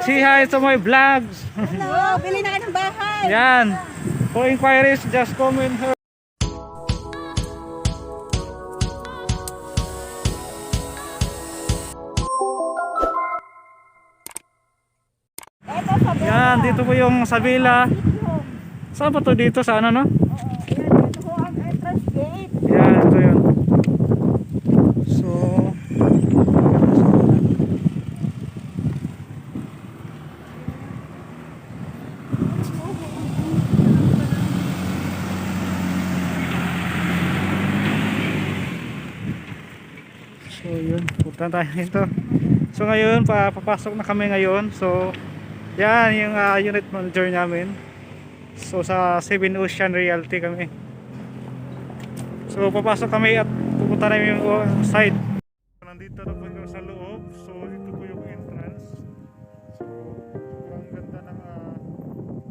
say hi to my vlogs. Hello, bili na kayo ng bahay. Yan. For inquiries, just comment her. Eto sa Bella. Yan, dito po yung Sabila. Saan pa to dito? Sa ano, no? Oo, yan. Ito po ang entrance gate. Yan, ito yun. So, yun, punta tayo dito. So ngayon, papasok na kami ngayon. So, yan yung unit manager namin. So sa 7 Ocean Realty kami. So papasok kami at pupunta namin yung side. Nandito na po sa loob. So ito po yung entrance. So sobrang ganda ng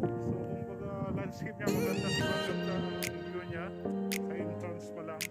so kumbaga landscape niya maganda. Sobrang ganda ng view niya. Sa entrance pa lang.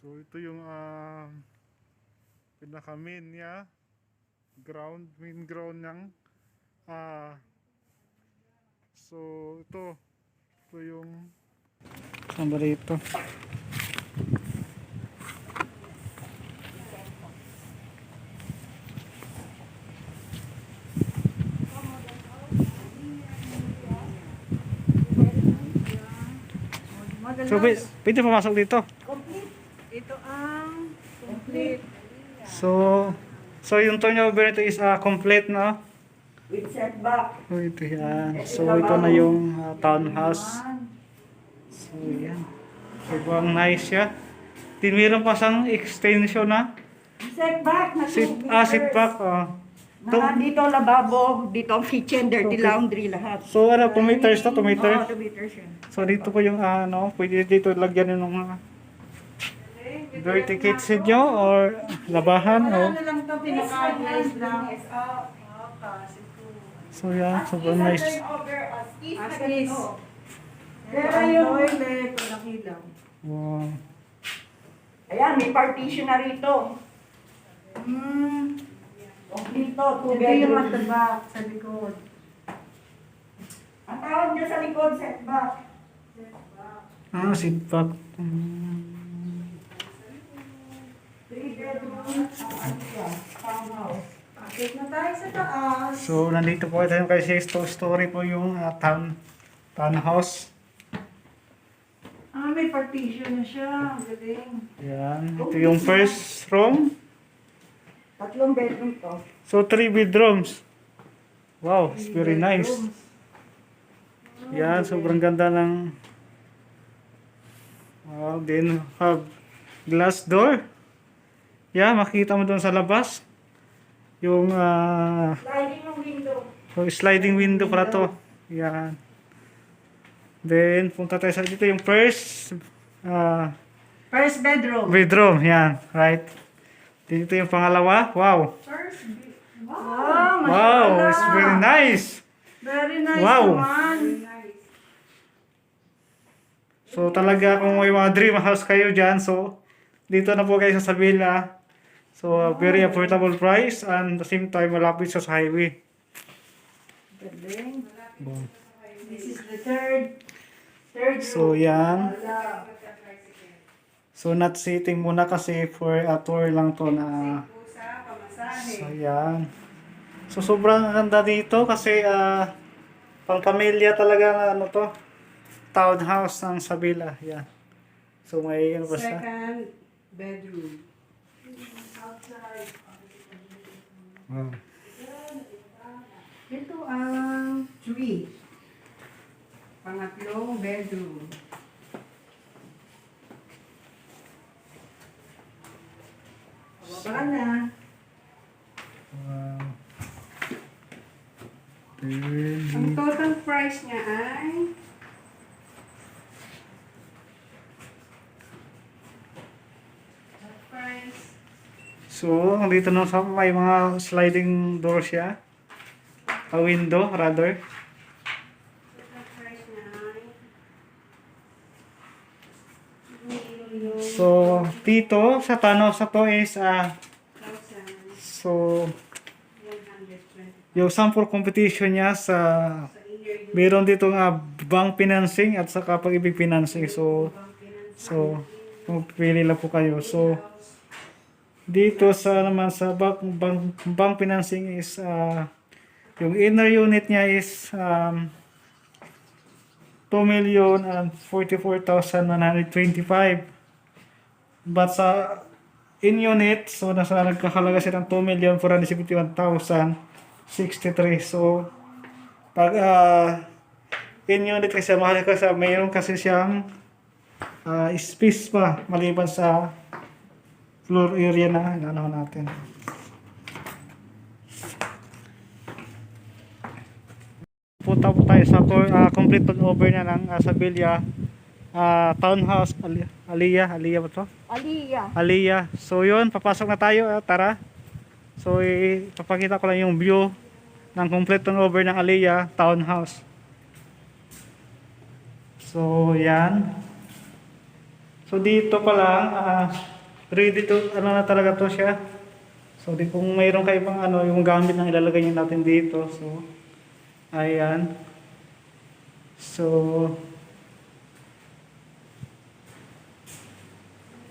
So ito yung pinaka main niya, main ground ng so ito yung saan ba dito? So pwede pumasok dito. Ito ang complete. So yung turnover nito is complete, no? With setback. Oh, ito yan. So ito na yung townhouse. So yan. Sobrang nice siya. Meron pa siyang extension na. Setback na 2 meters. Setback. Dito lababo, dito ang kitchen, dirty laundry, lahat. So 2 meters to, 2 meters? 2 meters yan. So dito po yung pwede dito lagyan ng mga dirty kitchen nyo or labahan o. Ano lang ito, pinaka-glaze lang. So yan, sobrang nice. As is. Pero yung toilet, walang ilaw. Wow. Ayan, may partition na rito. Kompleto, two Ito yung at bedroom. the back, sa likod. Ang tawag niya sa likod, setback. Seat back. 3 bedroom, ano siya, townhouse. Akit na tayo sa taas. So, nandito po tayo kasi story po yung townhouse. May partition na siya. Ang galing. Yan. Ito yung first room. 3 bedroom to. So, 3 bedrooms. Wow, it's very nice. Yan, sobrang ganda ng... Wow, then have glass door. Yeah, makita mo doon sa labas. Yung Sliding yung window. sliding window para to. Yan. Then, punta tayo sa dito yung first First bedroom. bedroom. Yan, right. Dito yung pangalawa. Wow. Wow, Wow, mashallah. it's very nice. Very nice Wow. naman. So talaga kung may mga dream house kayo dyan, so dito na po kayo sa Sabila. So very affordable price and at the same time malapit sa highway. Galing. Wow. This is the third room. So yan. Wala. So not sitting muna kasi for a tour lang to na. So yan. So sobrang ganda dito kasi pang pamilya talaga na ano to. Townhouse ng Sabila. Yan. So may ano ba siya? Second bedroom. Wow. Ito ang three. Pangatlong bedroom. Pababa na. Wow. Ang total price niya ay So, dito na sa may mga sliding door siya. A window, rather. So, dito sa townhouse na to is so yung sample competition niya sa meron dito nga bank financing at saka pag-ibig financing. So kung pili lang po kayo. So dito sa naman sa bank financing is yung inner unit niya is 2,044,125. But sa in unit, so nagkakalaga siya ng 2,471,063. So pag in unit kasi mahal kasi mayroon kasi siyang space pa maliban sa floor area na ano natin. Punta po tayo sa complete turnover na ng Sabila townhouse Aliyah ba to? Aliyah. Aliyah. So yun, papasok na tayo, tara. So ipapakita ko lang yung view ng complete turnover ng Aliyah townhouse. So yan. So dito pa lang ready to ano na talaga to siya. So di kung mayroon kayo pang ano yung gamit na ilalagay niyo natin dito. So ayan. So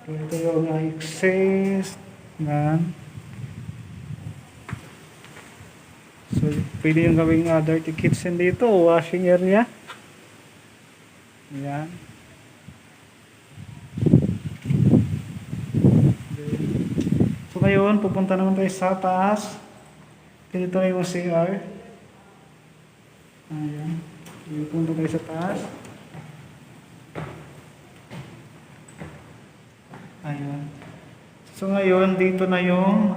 ito yung access na. So pwede yung gawing dirty kitchen dito, washing area. Ayan. So ngayon, pupunta naman tayo sa taas. Dito na yung CR. Ayan. Pupunta tayo sa taas. Ayan. So ngayon, dito na yung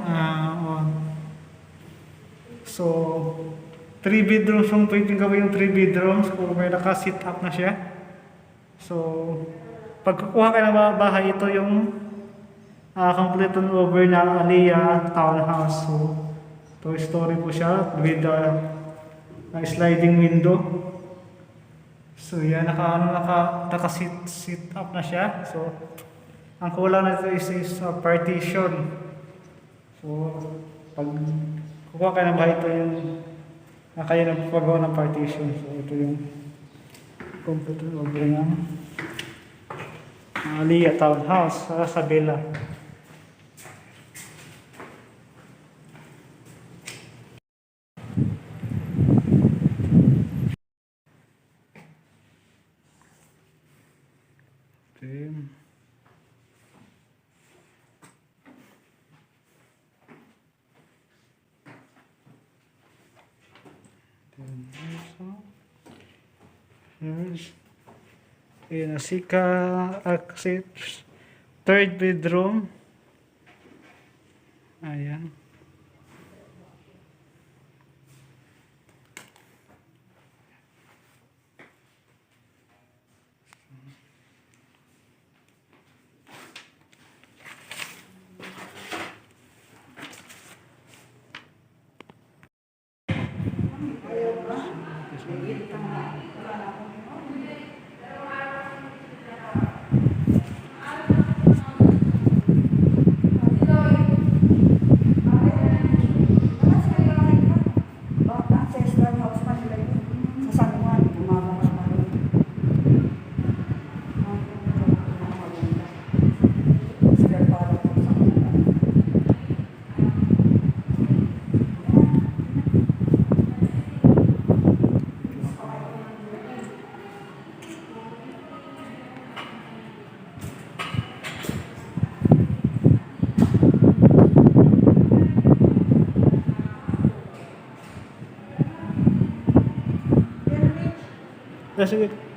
so 3 bedrooms yung pwedeng gawin yung 3 bedrooms kung may naka-sit up na siya. So pag kukuha ka ng bahay, ito yung complete turnover na Aliyah townhouse. So 2-story po siya with sliding window. So yan, naka-sit up na siya. So ang kulang na ito is partition. So pag kukuha kayo ng bahay. Ito yung kayo nagpapagawa ng partition. So ito yung computer over ng Aliyah Townhouse sa Bella. Then, here's in a Sika access third bedroom. Ayan. Ancestral house man nila yun. Sa San Juan, umabang ka pa rin. Sila para po sa kanila. Sige.